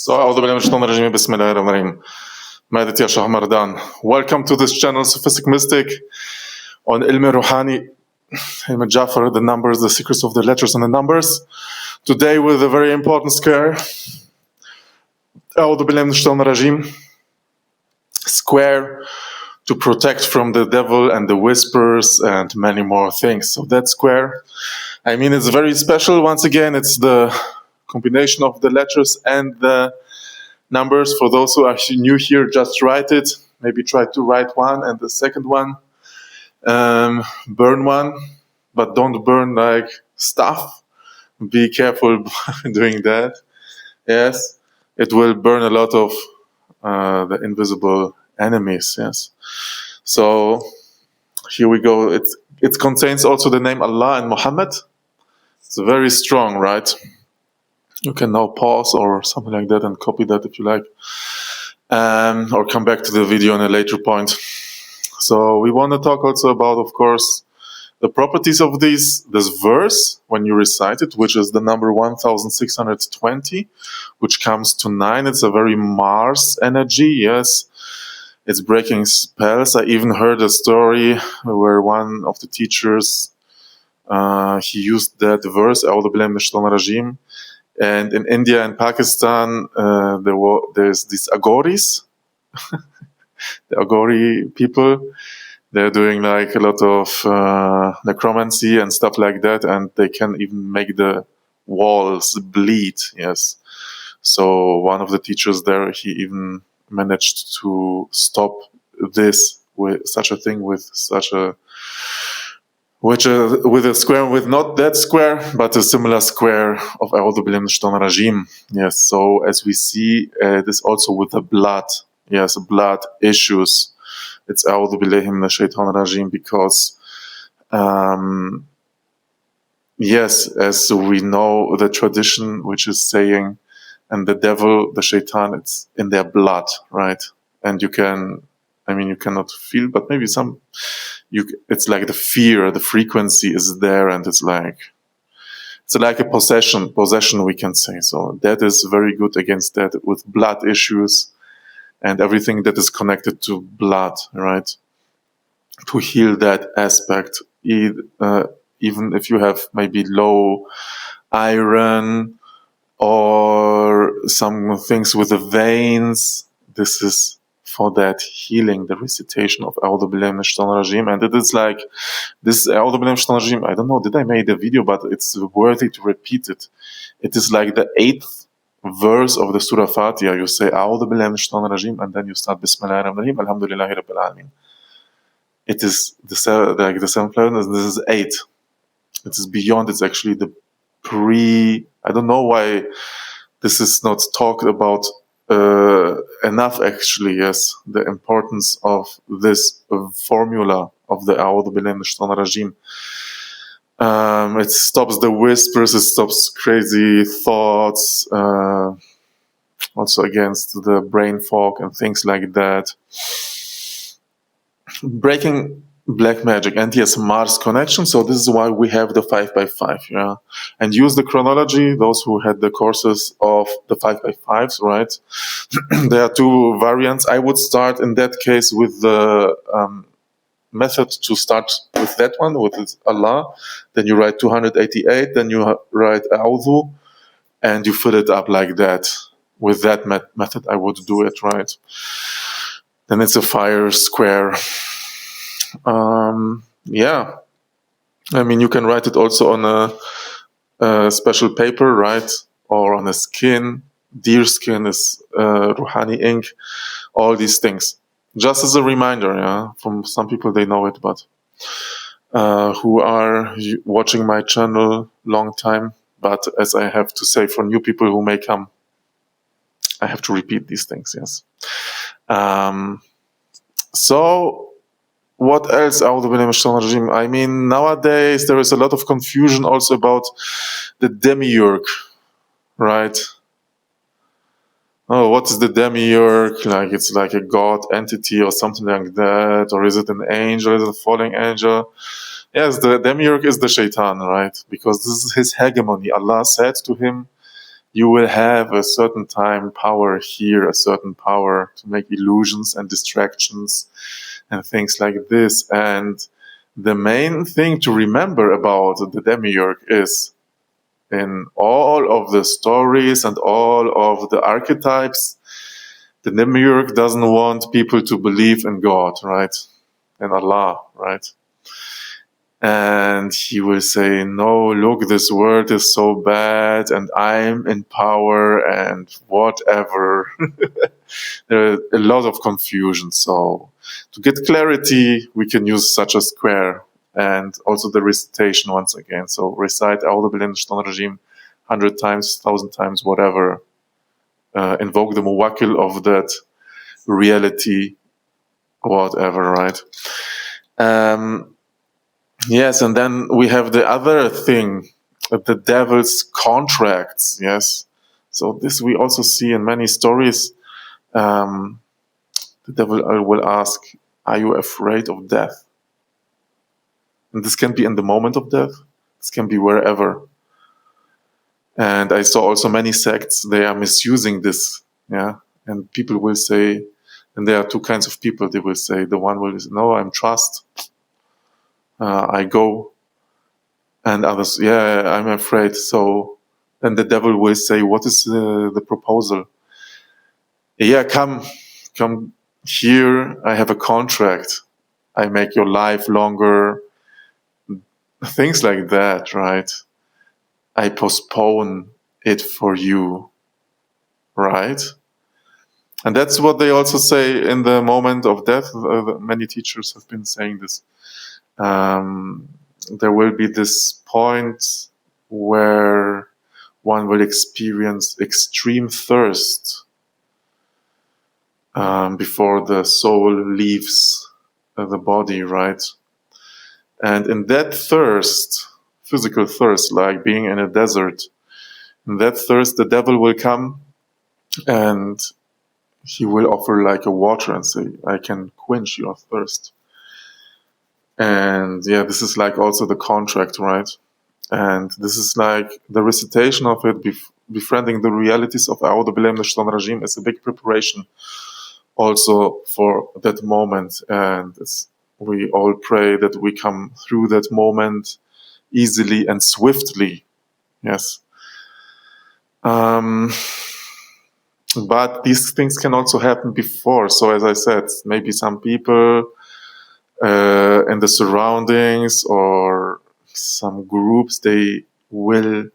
So, أعوذ بالله من الشيطان الرجيم بسم الله الرحمن الرحيم. مادة يا شهر Ramadan. Welcome to this channel, Sufistic Mystic, on Ilm Ruhani, Ilm Jafar, the numbers, the secrets of the letters and the numbers. Today with a very important square. أعوذ بالله من الشيطان الرجيم. Square to protect from the devil and the whispers and many more things. So that square, I mean, it's very special. Once again, it's the combination of the letters and the numbers. For those who are new here, just write it. Maybe try to write one and the second one. Burn one, but don't burn like stuff. Be careful doing that. Yes, it will burn a lot of the invisible enemies. Yes. So here we go. It contains also the name Allah and Muhammad. It's very strong, right? You can now pause or something like that and copy that if you like, or come back to the video on a later point. So we want to talk also about, of course, the properties of this verse when you recite it, which is the number 1620, which comes to 9. It's a very Mars energy, yes. It's breaking spells. I even heard a story where one of the teachers, he used that verse, A'udhu billahi minash shaitanir rajim. And in India and Pakistan, there's these Aghoris, the Aghori people. They're doing like a lot of necromancy and stuff like that, and they can even make the walls bleed. Yes. So one of the teachers there, he even managed to stop this with such a thing, with such a with a square, with not that square, but a similar square of A'udhu billahi minash shaitanir rajim. Yes, so as we see, this also with the blood, yes, blood issues. It's A'udhu billahi minash shaitanir rajim because, yes, as we know, the tradition which is saying, and the devil, the shaitan, it's in their blood, right? And you cannot feel, but maybe it's like the fear, the frequency is there, and it's like a possession, we can say. So that is very good against that, with blood issues and everything that is connected to blood, right? To heal that aspect, even if you have maybe low iron or some things with the veins, this is for that healing, the recitation of A'udhu billahi minash shaitanir rajim. And it is like this A'udhu billahi minash shaitanir rajim, I don't know, did I make a video, but it's worthy to repeat it. It is like the 8th verse of the Surah Fatiha. You say A'udhu billahi minash shaitanir rajim, and then you start Bismillahir Rahmanir Rahim, Alhamdulillahi Rabbil Alamin. It is the 7th level, and this is 8. It is beyond, it's actually the I don't know why this is not talked about enough, actually. Yes, the importance of this formula of the A'udhu billahi minash shaitanir rajim. It stops the whispers, it stops crazy thoughts, also against the brain fog and things like that. Breaking black magic, and yes, Mars connection. So this is why we have the 5x5, yeah, and use the chronology. Those who had the courses of the 5x5s, right? There are 2 variants. I would start in that case with the method to start with that one, with Allah. Then you write 288. Then you write A'udhu, and you fill it up like that. With that method, I would do it, right? Then it's a fire square. Yeah, I mean, you can write it also on a special paper, right? Or on a skin. Deer skin is Ruhani ink. All these things. Just as a reminder, yeah. From some people, they know it, but who are watching my channel long time. But as I have to say, for new people who may come, I have to repeat these things, yes. So what else? I mean, nowadays there is a lot of confusion also about the Demiurge, right? Oh, what is the Demiurge? Like, it's like a god entity or something like that, or is it an angel? Is it a falling angel? Yes, the Demiurge is the Shaitan, right? Because this is his hegemony. Allah said to him, you will have a certain time power here, a certain power to make illusions and distractions and things like this. And the main thing to remember about the Demiurge is, in all of the stories and all of the archetypes, the Demiurge doesn't want people to believe in God, right? In Allah, right? And he will say, no, look, this world is so bad and I'm in power and whatever. There are a lot of confusion. So to get clarity, we can use such a square, and also the recitation once again. So recite A'udhu Billahi Minash Shaitanir Rajim 100 times, 1,000 times, whatever. Invoke the muwakkil of that reality, whatever, right? Yes, and then we have the other thing, the devil's contracts, yes? So this we also see in many stories. The devil will ask, are you afraid of death? And this can be in the moment of death. This can be wherever. And I saw also many sects, they are misusing this, yeah? And people will say, and there are two kinds of people, they will say, the one will say, no, I'm trust. I go, and others, yeah, I'm afraid. So then the devil will say, what is the proposal? Yeah, come here, I have a contract. I make your life longer. Things like that, right? I postpone it for you, right? And that's what they also say in the moment of death. Many teachers have been saying this. There will be this point where one will experience extreme thirst before the soul leaves the body, right? And in that thirst, physical thirst, like being in a desert, in that thirst, the devil will come and he will offer like a water and say, I can quench your thirst. And yeah, this is like also the contract, right? And this is like the recitation of it, befriending the realities of A'udhu Billahi Minash Shaitanir Rajim is a big preparation also for that moment. And we all pray that we come through that moment easily and swiftly. Yes. But these things can also happen before. So as I said, maybe some people in the surroundings or some groups, they will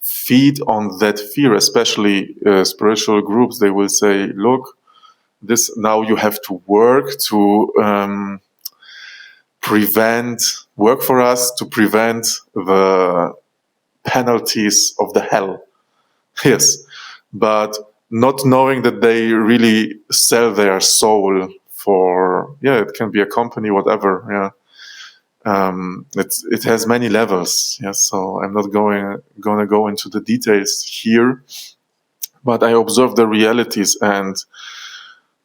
feed on that fear, especially spiritual groups. They will say, look, this now you have to work to work for us to prevent the penalties of the hell. Yes, but not knowing that they really sell their soul for, yeah, it can be a company, whatever, yeah. It has many levels, yes, so I'm not gonna go into the details here, but I observe the realities. And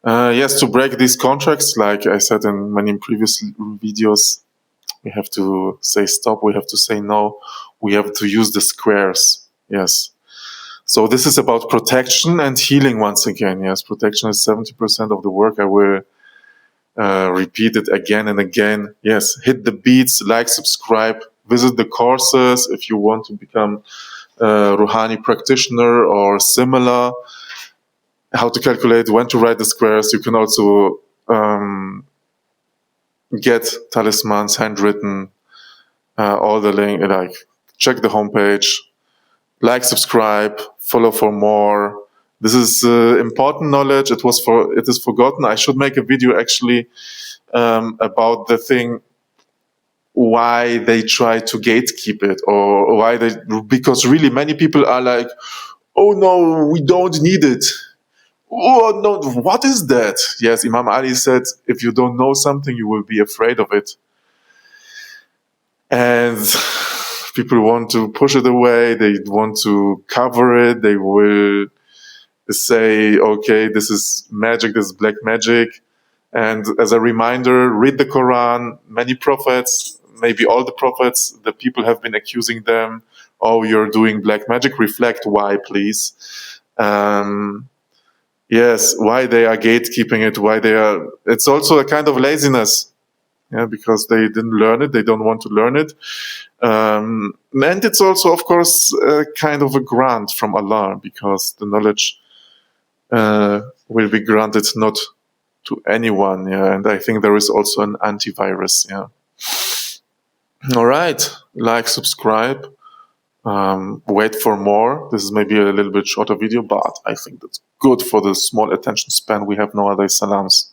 yes, to break these contracts, like I said in many previous videos, we have to say stop, we have to say no, we have to use the squares, yes. So this is about protection and healing once again, yes. Protection is 70% of the work. I will repeat it again and again. Yes, hit the beats, like, subscribe, visit the courses if you want to become a Rouhani practitioner or similar. How to calculate, when to write the squares. You can also get talismans handwritten, all the link, like check the homepage, like, subscribe, follow for more. This is important knowledge. It is forgotten. I should make a video actually about the thing, why they try to gatekeep it, or why because really many people are like, oh no, we don't need it. Oh no, what is that? Yes, Imam Ali said, if you don't know something, you will be afraid of it. And people want to push it away, they want to cover it, they will say, okay, this is magic, this is black magic. And as a reminder, read the Quran. Many prophets, maybe all the prophets, the people have been accusing them oh, you're doing black magic, reflect why, please. Yes, why they are gatekeeping it, why they are, it's also a kind of laziness, yeah, because they didn't learn it, they don't want to learn it. And it's also, of course, kind of a grant from Allah, because the knowledge will be granted not to anyone, yeah, and I think there is also an antivirus, yeah. All right, like, subscribe, wait for more. This is maybe a little bit shorter video, but I think that's good for the small attention span we have nowadays. Salams.